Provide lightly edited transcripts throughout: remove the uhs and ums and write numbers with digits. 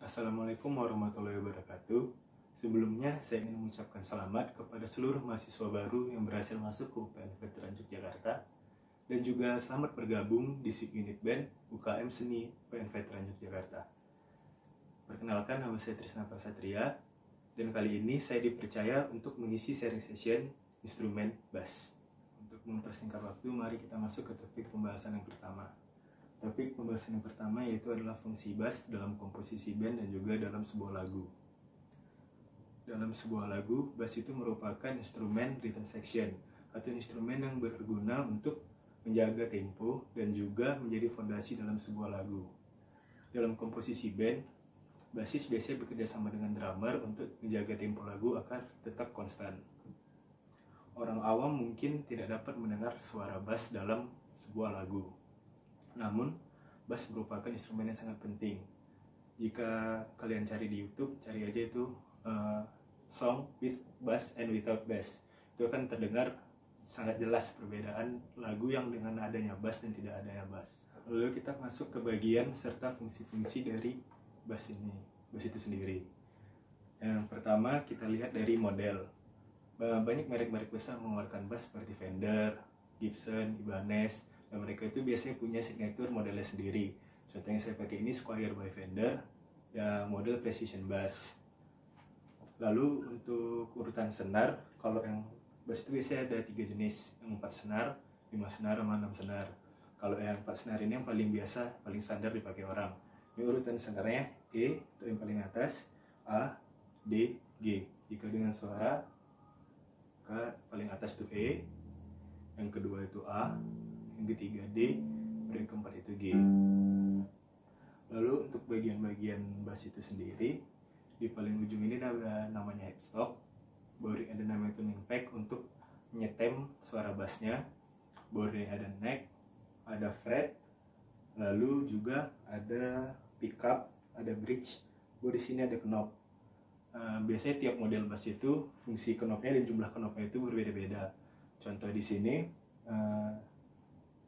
Assalamualaikum warahmatullahi wabarakatuh. Sebelumnya saya ingin mengucapkan selamat kepada seluruh mahasiswa baru yang berhasil masuk ke UPN Veteran Yogyakarta dan juga selamat bergabung di subunit band UKM Seni UPN Veteran Yogyakarta. Perkenalkan, nama saya Trisna Prasatria dan kali ini saya dipercaya untuk mengisi sharing session instrumen bass. Untuk mempersingkat waktu, mari kita masuk ke topik pembahasan yang pertama. Topik pembahasan yang pertama yaitu adalah fungsi bass dalam komposisi band dan juga dalam sebuah lagu. Dalam sebuah lagu, bass itu merupakan instrumen rhythm section atau instrumen yang berguna untuk menjaga tempo dan juga menjadi fondasi dalam sebuah lagu. Dalam komposisi band, bassis biasanya bekerja sama dengan drummer untuk menjaga tempo lagu agar tetap konstan. Orang awam mungkin tidak dapat mendengar suara bass dalam sebuah lagu. Namun, bass merupakan instrumen yang sangat penting. Jika kalian cari di YouTube, cari aja itu song with bass and without bass. Itu akan terdengar sangat jelas perbedaan lagu yang dengan adanya bass dan tidak adanya bass. Lalu kita masuk ke bagian serta fungsi-fungsi dari bass itu sendiri. Yang pertama kita lihat dari model. Banyak merek-merek besar mengeluarkan bass seperti Fender, Gibson, Ibanez, dan mereka itu biasanya punya signature modelnya sendiri. Contoh yang saya pakai ini Squier by Fender, yang model precision bass. Lalu untuk urutan senar, kalau yang bass itu biasanya ada 3 jenis, yang 4 senar, 5 senar, sama 6 senar. Kalau yang 4 senar ini yang paling biasa, paling standar dipakai orang. Ini urutan senarnya E, itu yang paling atas, A, D, G. Jika dengan suara K, paling atas itu E, yang kedua itu A, yang ketiga D, dan yang keempat itu G. Lalu untuk bagian-bagian bass itu sendiri, di paling ujung ini ada namanya headstock, baru ada namanya tuning pack untuk menyetem suara bassnya, baru ada neck, ada fret, lalu juga ada pickup, ada bridge, baru di sini ada knob. Biasanya tiap model bass itu fungsi knobnya dan jumlah knobnya itu berbeda-beda. Contoh di sini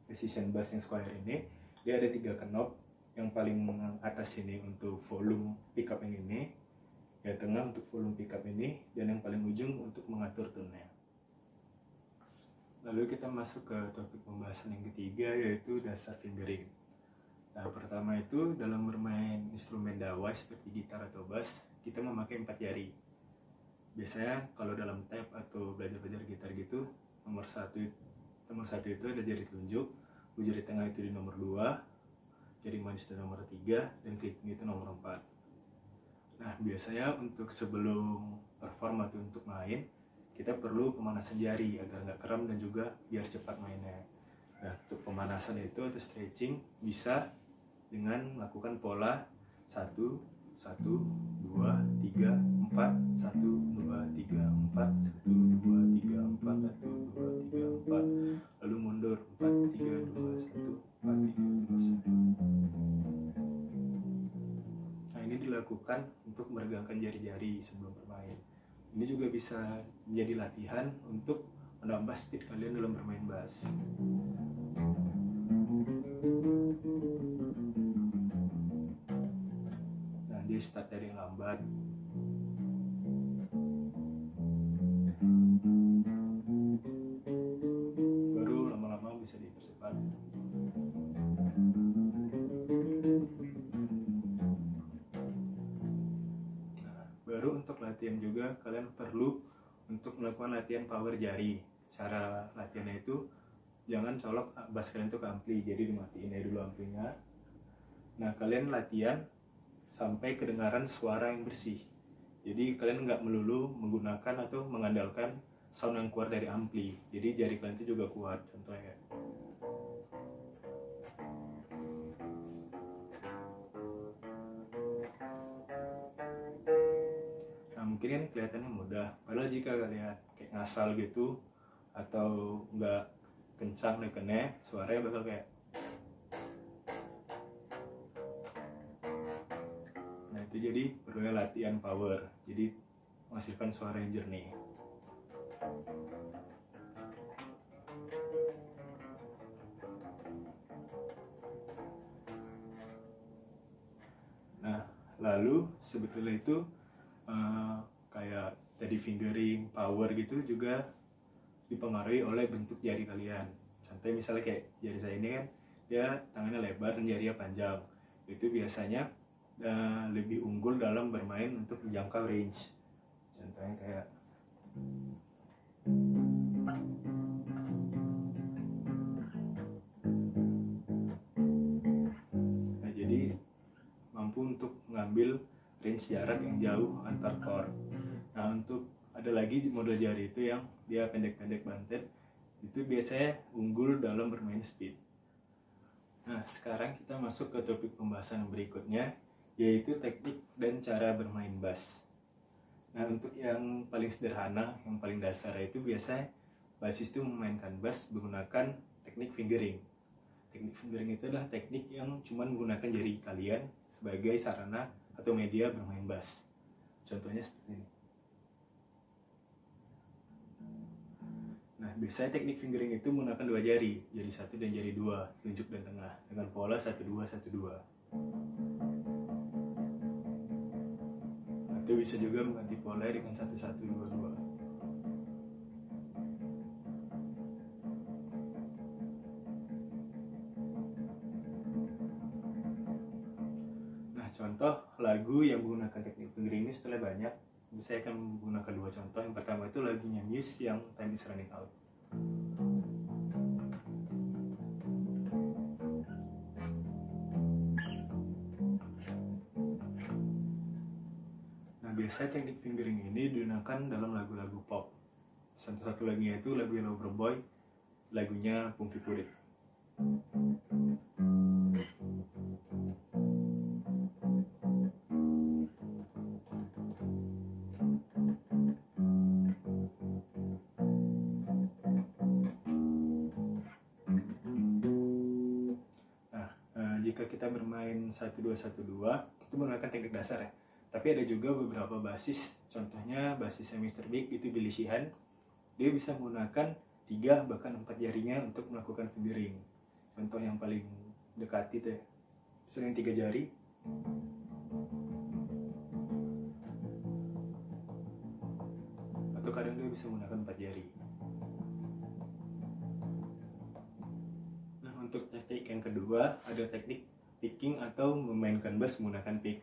precision bass yang Squier ini, dia ada 3 knob. Yang paling atas ini untuk volume pickup yang ini, yang tengah untuk volume pickup ini, dan yang paling ujung untuk mengatur tone-nya. Lalu kita masuk ke topik pembahasan yang ketiga, yaitu dasar fingering. Nah, pertama itu dalam bermain instrumen dawai seperti gitar atau bass, kita memakai 4 jari. Biasanya kalau dalam tab atau belajar-belajar gitar gitu, nomor satu itu ada jari telunjuk, jari tengah itu di nomor 2, jari manis itu nomor 3, dan kelingking itu nomor 4. Nah, biasanya untuk sebelum perform atau untuk main, kita perlu pemanasan jari agar nggak kram dan juga biar cepat mainnya. Nah, untuk pemanasan itu atau stretching bisa dengan melakukan pola 1, 1, 2, 3, 4, 1, 2, 3, 4, 1, 2, 3, 4, 1, 2, 3, 4, lalu mundur 4, 3, 2, 1, 4, 3, 2, 1. Nah, ini dilakukan untuk meregangkan jari-jari sebelum bermain. Ini juga bisa menjadi latihan untuk menambah speed kalian dalam bermain bass. Nah, dia start dari yang lambat. Baru lama-lama bisa dipercepat. Nah, baru untuk latihan juga kalian perlu untuk melakukan latihan power jari. Cara latihannya itu jangan colok bass kalian itu ke ampli, jadi dimatiin aja dulu amplinya. Nah, kalian latihan sampai kedengaran suara yang bersih. Jadi kalian nggak melulu menggunakan atau mengandalkan sound yang keluar dari ampli. Jadi jari kalian itu juga kuat. Contohnya nah, mungkin kan kelihatannya mudah, padahal jika kalian kayak ngasal gitu atau nggak kencang nekennya, suaranya bakal kayak. Nah, itu jadi perlu latihan power, jadi menghasilkan suara yang jernih. lalu sebetulnya itu kayak tadi fingering, power gitu juga dipengaruhi oleh bentuk jari kalian. Contohnya misalnya kayak jari saya ini kan, dia tangannya lebar dan jarinya panjang. Itu biasanya lebih unggul dalam bermain untuk menjangkau range. Contohnya kayak nah, jadi mampu untuk mengambil range jarak yang jauh antar chord. Nah, untuk ada lagi model jari itu yang dia pendek-pendek bantet, itu biasanya unggul dalam bermain speed. Nah, sekarang kita masuk ke topik pembahasan berikutnya, yaitu teknik dan cara bermain bass. Nah, untuk yang paling sederhana, yang paling dasar itu biasanya bassist itu memainkan bass menggunakan teknik fingering. Teknik fingering itu adalah teknik yang cuma menggunakan jari kalian sebagai sarana atau media bermain bass. Contohnya seperti ini. Nah, biasanya teknik fingering itu menggunakan dua jari, jari satu dan jari dua, telunjuk dan tengah, dengan pola 1-2-1-2. Atau bisa juga mengganti pola dengan 1-1-2-2. Nah, contoh lagu yang menggunakan teknik fingering ini setelah banyak. Saya akan menggunakan dua contoh. Yang pertama itu lagunya Muse yang Time Is Running Out. Nah, biasanya teknik fingering ini digunakan dalam lagu-lagu pop. Satu lagunya itu lagu Loverboy, lagunya Pumpy Purit. Jika kita bermain 1-2-1-2 itu menggunakan teknik dasar ya. Tapi ada juga beberapa basis, contohnya basisnya Mr. Big itu Billy Sheehan. Dia bisa menggunakan 3 bahkan 4 jarinya untuk melakukan fingering. Contoh yang paling dekat itu ya, misalnya 3 jari. Atau kadang dia bisa menggunakan 4 jari. Untuk teknik yang kedua, ada teknik picking atau memainkan bass menggunakan pick.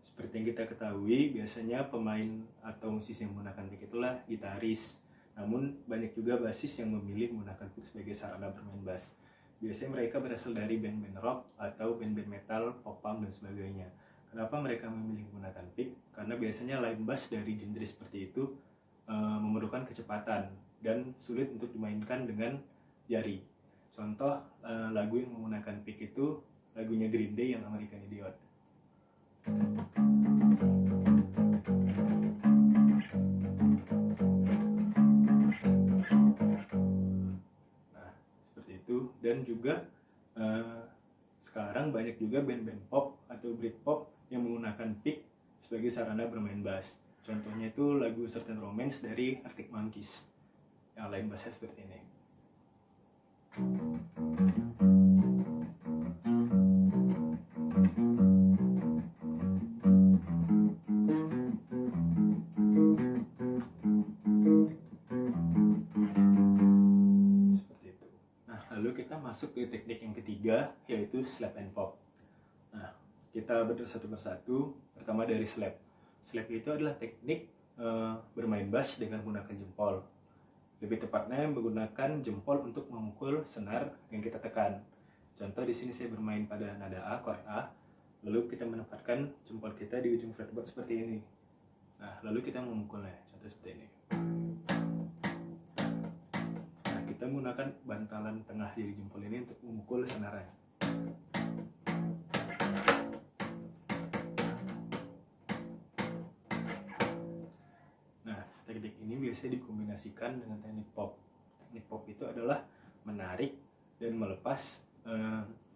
Seperti yang kita ketahui, biasanya pemain atau musisi yang menggunakan pick itulah gitaris. Namun banyak juga bassis yang memilih menggunakan pick sebagai sarana bermain bass. Biasanya mereka berasal dari band-band rock atau band-band metal, pop punk, dan sebagainya. Kenapa mereka memilih menggunakan pick? Karena biasanya line bass dari genre seperti itu memerlukan kecepatan dan sulit untuk dimainkan dengan jari. Contoh lagu yang menggunakan pick itu lagunya Green Day yang American Idiot. Nah, seperti itu. Dan juga sekarang banyak juga band-band pop atau Britpop yang menggunakan pick sebagai sarana bermain bass. Contohnya itu lagu Certain Romance dari Arctic Monkeys yang line bassnya seperti ini. Seperti itu. Nah, lalu kita masuk ke teknik yang ketiga, yaitu slap and pop. Nah, kita bedah satu persatu. Pertama dari slap. Slap itu adalah teknik bermain bass dengan menggunakan jempol. Lebih tepatnya menggunakan jempol untuk memukul senar yang kita tekan. Contoh di sini saya bermain pada nada A, chord A, lalu kita menempatkan jempol kita di ujung fretboard seperti ini. Nah, lalu kita memukulnya, contoh seperti ini. Nah, kita menggunakan bantalan tengah dari jempol ini untuk memukul senarnya. Teknik ini biasanya dikombinasikan dengan teknik pop. Teknik pop itu adalah menarik dan melepas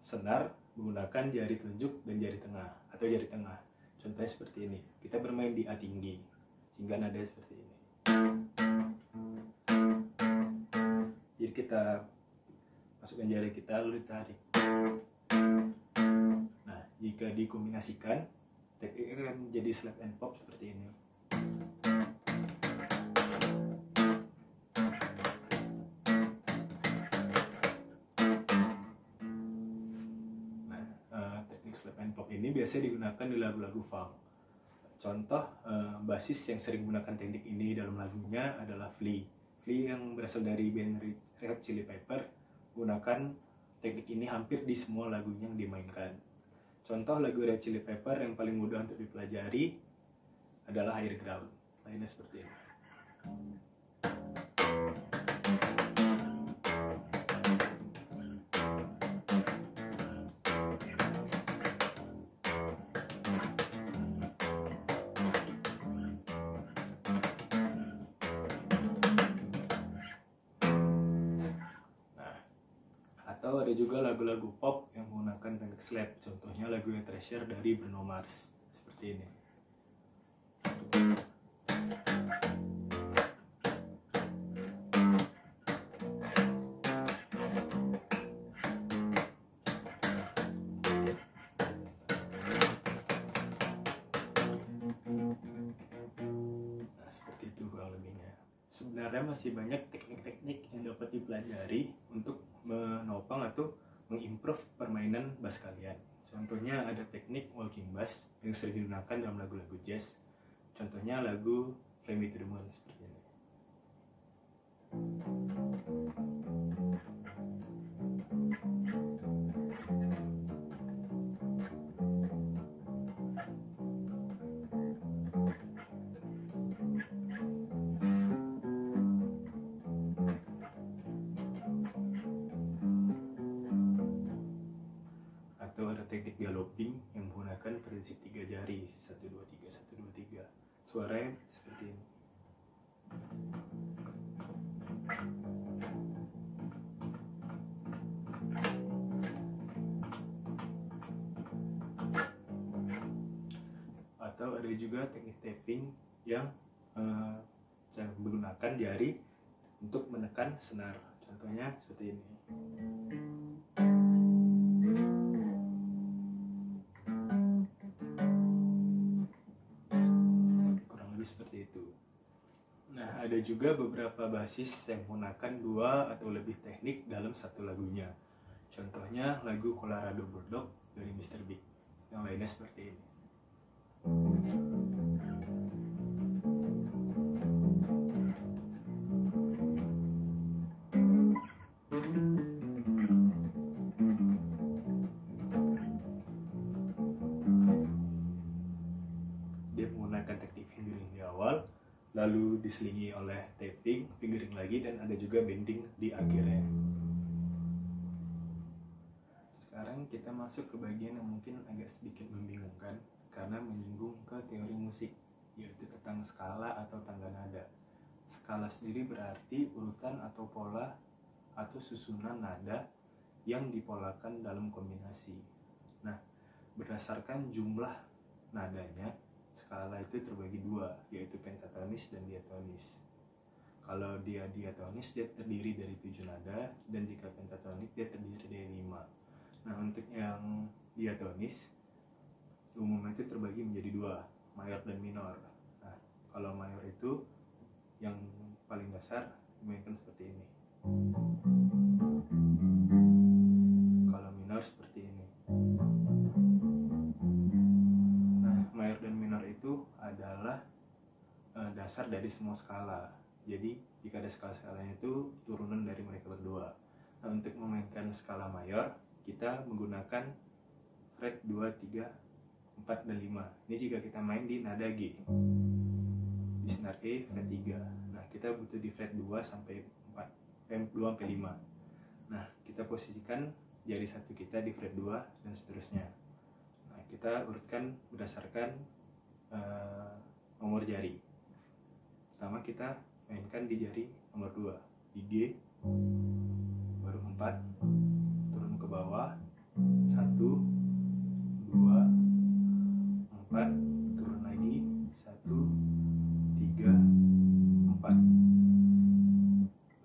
senar menggunakan jari telunjuk dan jari tengah atau jari tengah. Contohnya seperti ini. Kita bermain di A tinggi sehingga nada seperti ini. Jadi kita masukkan jari kita lalu ditarik. Nah, jika dikombinasikan tekniknya kan jadi slap and pop seperti ini. Teknik slap and pop ini biasanya digunakan di lagu-lagu funk. Contoh basis yang sering menggunakan teknik ini dalam lagunya adalah Flea. Flea yang berasal dari band Red Hot Chili Pepper menggunakan teknik ini hampir di semua lagunya yang dimainkan. Contoh lagu Red Hot Chili Pepper yang paling mudah untuk dipelajari adalah Higher Ground. Lainnya seperti ini. Atau ada juga lagu-lagu pop yang menggunakan teknik slap, contohnya lagunya Treasure dari Bruno Mars seperti ini. Nah, seperti itu kurang lebihnya. Sebenarnya masih banyak teknik-teknik yang dapat dipelajari untuk menopang atau mengimprove permainan bass kalian. Contohnya ada teknik walking bass yang sering digunakan dalam lagu-lagu jazz. Contohnya lagu Fly Me to the Moon seperti ini. Atau ada teknik galloping yang menggunakan prinsip 3 jari, 1 2 3 1 2 3. Suaranya seperti ini. Atau ada juga teknik tapping yang menggunakan jari untuk menekan senar. Contohnya seperti ini. Seperti itu. Nah, ada juga beberapa basis yang menggunakan 2 atau lebih teknik dalam satu lagunya. Contohnya lagu Colorado Bulldog dari Mr. Big. Yang lainnya seperti ini. Lalu diselingi oleh tapping, fingering lagi, dan ada juga bending di akhirnya. Sekarang kita masuk ke bagian yang mungkin agak sedikit membingungkan karena menyinggung ke teori musik, yaitu tentang skala atau tangga nada. Skala sendiri berarti urutan atau pola atau susunan nada yang dipolakan dalam kombinasi. Nah, berdasarkan jumlah nadanya, skala itu terbagi 2, yaitu pentatonis dan diatonis. Kalau dia diatonis, dia terdiri dari 7 nada, dan jika pentatonik, dia terdiri dari 5. Nah, untuk yang diatonis, umumnya itu terbagi menjadi 2, mayor dan minor. Nah, kalau mayor itu yang paling dasar dimainkan seperti ini. Kalau minor seperti ini. Mayor dan minor itu adalah dasar dari semua skala. Jadi jika ada skala-skalanya itu turunan dari mereka berdua. Nah, untuk memainkan skala mayor, kita menggunakan fret 2, 3, 4, dan 5. Ini jika kita main di nada G. Di senar E fret 3. Nah, kita butuh di fret 2 sampai 4, 2 sampai 5. Nah, kita posisikan jari satu kita di fret 2 dan seterusnya. Kita urutkan berdasarkan nomor jari. Pertama kita mainkan di jari nomor 2, di G, baru 4, turun ke bawah, 1, 2, 4, turun lagi, 1, 3, 4.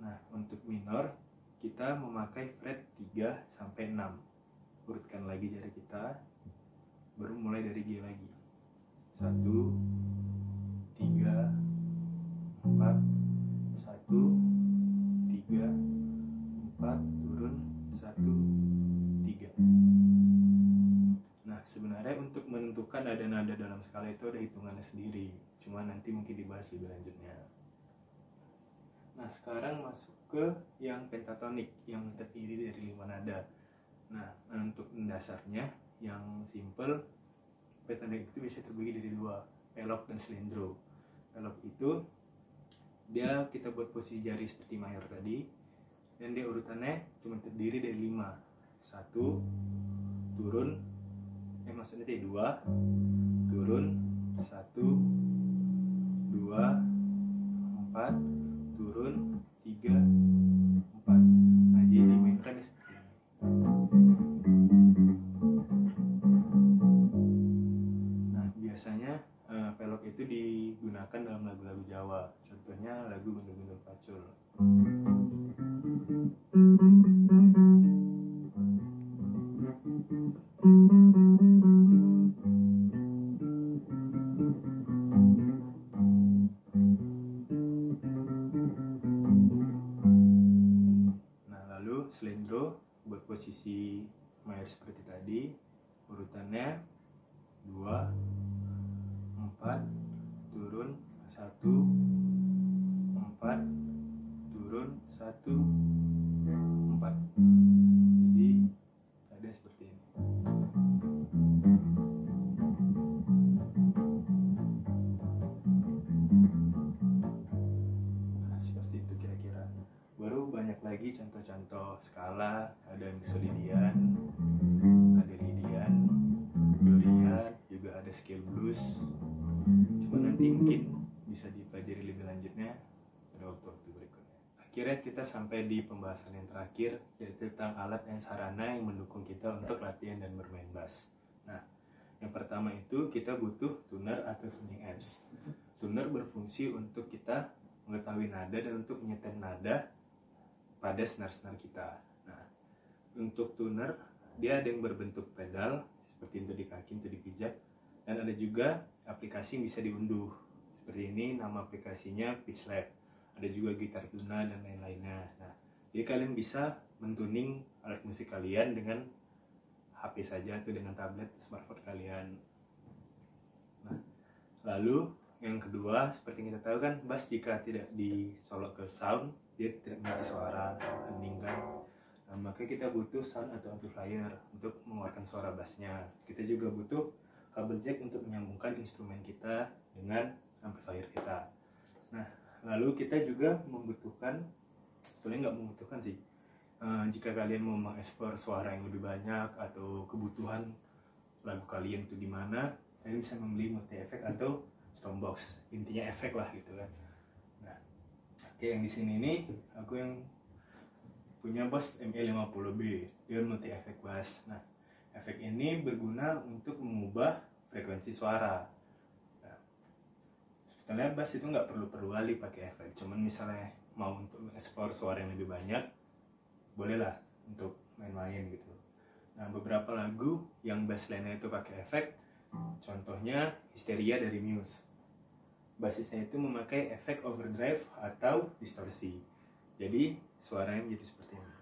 Nah, untuk minor kita memakai fret 3 sampai 6. Urutkan lagi jari kita, baru mulai dari G lagi. 1, 3, 4, 1, 3, 4, turun 1, 3. Nah, sebenarnya untuk menentukan nada-nada dalam skala itu ada hitungannya sendiri, cuma nanti mungkin dibahas lebih lanjutnya. Nah, sekarang masuk ke yang pentatonik yang terdiri dari 5 nada. Nah, untuk dasarnya yang simple, pentatonik itu bisa terbagi dari 2, pelok dan slendro. Pelok itu dia kita buat posisi jari seperti mayor tadi, dan dia urutannya cuma terdiri dari 5. 1, turun, maksudnya 2, turun, 1, 2, 4, turun, 3, 4. Nah, jadi dimainkan seperti ini. Nah, biasanya pelok itu digunakan dalam lagu-lagu Jawa. Contohnya lagu Gundul-Gundul Pacul. Nah, lalu slendro buat posisi mayor seperti tadi, urutannya 2, 4, turun, 1, 4, turun, 1, 4. Jadi ada seperti ini. Nah, seperti itu kira-kira. Baru banyak lagi contoh-contoh skala, ada mixolydian, ada Lydian, Dorian, juga ada scale blues. Cuma nanti mungkin bisa dipelajari lebih lanjutnya pada waktu-waktu berikutnya. Akhirnya kita sampai di pembahasan yang terakhir, yaitu tentang alat dan sarana yang mendukung kita untuk latihan dan bermain bass. Nah, yang pertama itu kita butuh tuner atau tuning amps. Tuner berfungsi untuk kita mengetahui nada dan untuk menyetel nada pada senar-senar kita. Nah, untuk tuner dia ada yang berbentuk pedal seperti itu di kaki, itu dipijak, dan ada juga aplikasi yang bisa diunduh seperti ini. Nama aplikasinya Pitch Lab. Ada juga gitar tuna dan lain-lainnya. Nah, jadi kalian bisa mentuning alat musik kalian dengan HP saja atau dengan tablet smartphone kalian. Nah, lalu yang kedua, seperti yang kita tahu kan, bass jika tidak disolok ke sound, dia tidak memiliki suara, hening kan. Nah, maka kita butuh sound atau amplifier untuk mengeluarkan suara bassnya. Kita juga butuh kabel jack untuk menyambungkan instrumen kita dengan amplifier kita. Nah, lalu kita juga membutuhkan, sebenarnya nggak membutuhkan sih, jika kalian mau mengekspor suara yang lebih banyak atau kebutuhan lagu kalian itu gimana, kalian bisa membeli multi efek atau Stormbox, intinya efek lah gitu kan. Nah, oke, yang di sini nih aku yang punya Boss ME50B, dia multi efek bass. Nah, efek ini berguna untuk mengubah frekuensi suara. Nah, sebetulnya bass itu nggak perlu kali pakai efek, cuman misalnya mau untuk ekspor suara yang lebih banyak, bolehlah untuk main-main gitu. Nah, beberapa lagu yang bassline-nya itu pakai efek, contohnya Hysteria dari Muse. Basisnya itu memakai efek overdrive atau distorsi. Jadi suaranya menjadi seperti ini.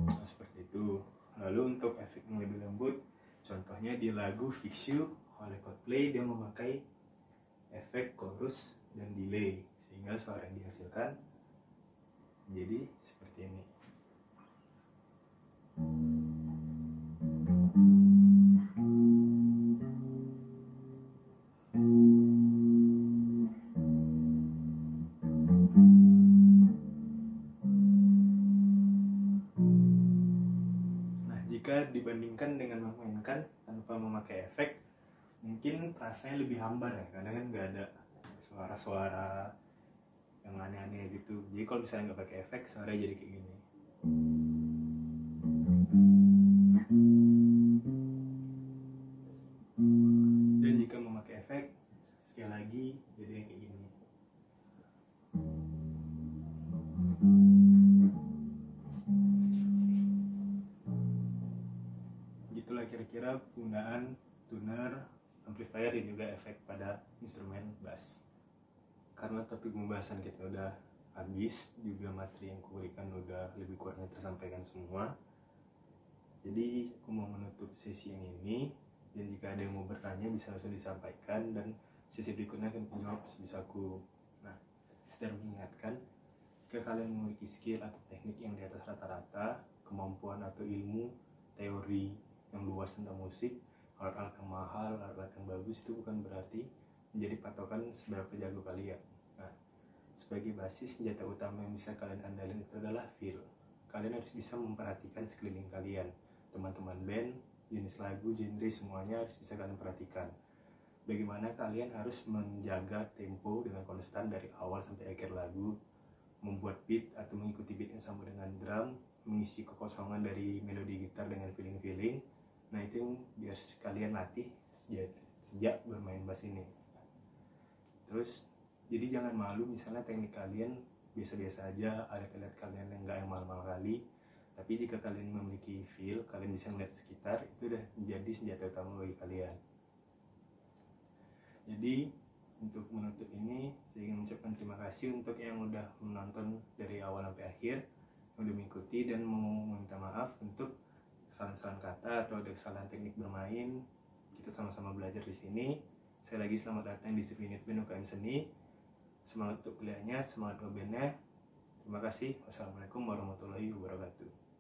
Nah, seperti itu. Lalu untuk efek yang lebih lembut, contohnya di lagu Fix You oleh Coldplay, dia memakai efek chorus dan delay sehingga suara yang dihasilkan jadi seperti ini. Nah, jika dibandingkan dengan memainkan tanpa memakai efek, mungkin rasanya lebih hambar ya, karena kan nggak ada suara-suara yang aneh-aneh gitu. Jadi kalau misalnya nggak pakai efek, suaranya jadi kayak gini. Dan jika memakai efek, sekali lagi jadi kayak gini. kira-kira penggunaan tuner, amplifier, dan juga efek pada instrumen bass. Karena topik pembahasan kita udah habis, juga materi yang kuberikan udah lebih kurangnya tersampaikan semua. Jadi aku mau menutup sesi yang ini, dan jika ada yang mau bertanya bisa langsung disampaikan, dan sesi berikutnya akan menjawab sebisa aku. Nah, sekedar mengingatkan, jika kalian memiliki skill atau teknik yang di atas rata-rata, kemampuan atau ilmu, teori yang luas tentang musik, alat-alat yang mahal, alat-alat yang bagus, itu bukan berarti menjadi patokan seberapa jago kalian. Nah, sebagai basis, senjata utama yang bisa kalian andalin itu adalah feel. Kalian harus bisa memperhatikan sekeliling kalian, teman-teman band, jenis lagu, genre, semuanya harus bisa kalian perhatikan. Bagaimana kalian harus menjaga tempo dengan konstan dari awal sampai akhir lagu, membuat beat atau mengikuti beat yang sama dengan drum, mengisi kekosongan dari melodi gitar dengan feeling-feeling. Nah, itu yang biar kalian latih sejak bermain bass ini. Terus, jadi jangan malu misalnya teknik kalian biasa-biasa aja, alat-alat kalian yang nggak yang mahal-mahal kali. Tapi jika kalian memiliki feel, kalian bisa melihat sekitar, itu udah menjadi senjata utama bagi kalian. Jadi untuk menutup ini, saya ingin mengucapkan terima kasih untuk yang udah menonton dari awal sampai akhir, yang udah mengikuti, dan mau minta maaf untuk kesalahan-kesalahan kata atau ada kesalahan teknik bermain. Kita sama-sama belajar di sini. Sekali lagi selamat datang di Subunit Band UKM Seni. Semangat untuk kuliahnya, semangat ngebandnya. Terima kasih. Wassalamualaikum warahmatullahi wabarakatuh.